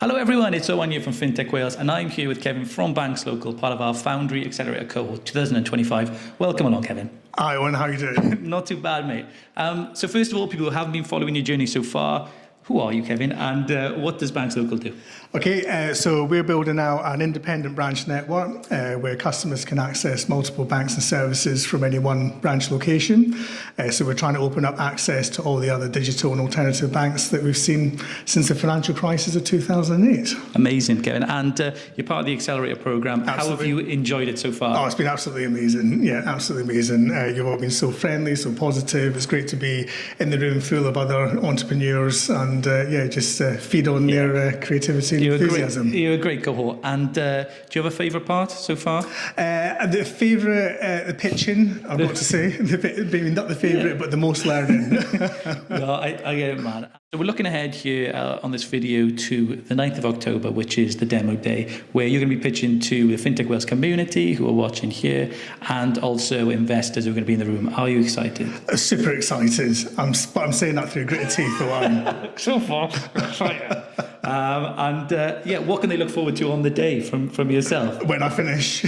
Hello everyone, it's Owen here from FinTech Wales and I'm here with Kevin from BanxLocal, part of our Foundry Accelerator cohort 2025. Welcome along, Kevin. Hi Owen, how are you doing? Not too bad, mate. So first of all, people who haven't been following your journey so far, who are you, Kevin, and what does BanxLocal do? Okay, so we're building out an independent branch network where customers can access multiple banks and services from any one branch location. So we're trying to open up access to all the other digital and alternative banks that we've seen since the financial crisis of 2008. Amazing, Kevin. And you're part of the Accelerator program. Absolutely. How have you enjoyed it so far? Oh, it's been absolutely amazing. Yeah, absolutely amazing. You've all been so friendly, so positive. It's great to be in the room full of other entrepreneurs and just feed on their creativity and enthusiasm. You're a great cohort. And do you have a favourite part so far? The favourite, the pitching, I've got to say. Maybe not the favourite, but the most learning. No, I get it, man. So we're looking ahead here on this video to the 9th of October, which is the demo day, where you're going to be pitching to the FinTech Wales community who are watching here and also investors who are going to be in the room. Are you excited? Super excited. I'm saying that through gritted teeth, though. So far, excited. What can they look forward to on the day from yourself? When I finish.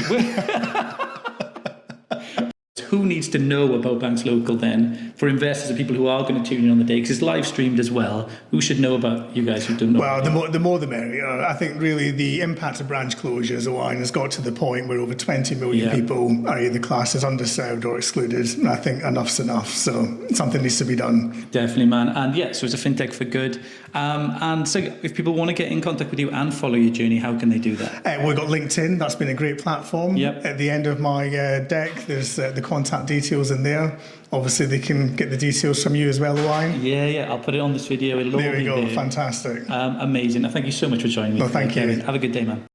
Who needs to know about BanxLocal then for investors and people who are going to tune in on the day? Because it's live streamed as well. Who should know about you guys who don't know? Well, the more the merrier. I think really the impact of branch closures has got to the point where over 20 million people are either classed as underserved or excluded. And I think enough's enough. So something needs to be done. Definitely, man. And so it's a FinTech for good. And so if people want to get in contact with you and follow your journey, how can they do that? We've got LinkedIn. That's been a great platform. Yep. At the end of my deck, there's the contact details in there. Obviously, they can get the details from you as well, Owen. Yeah. I'll put it on this video. There we go. Fantastic. Amazing. Thank you so much for joining me. Thank you. Kevin. Have a good day, man.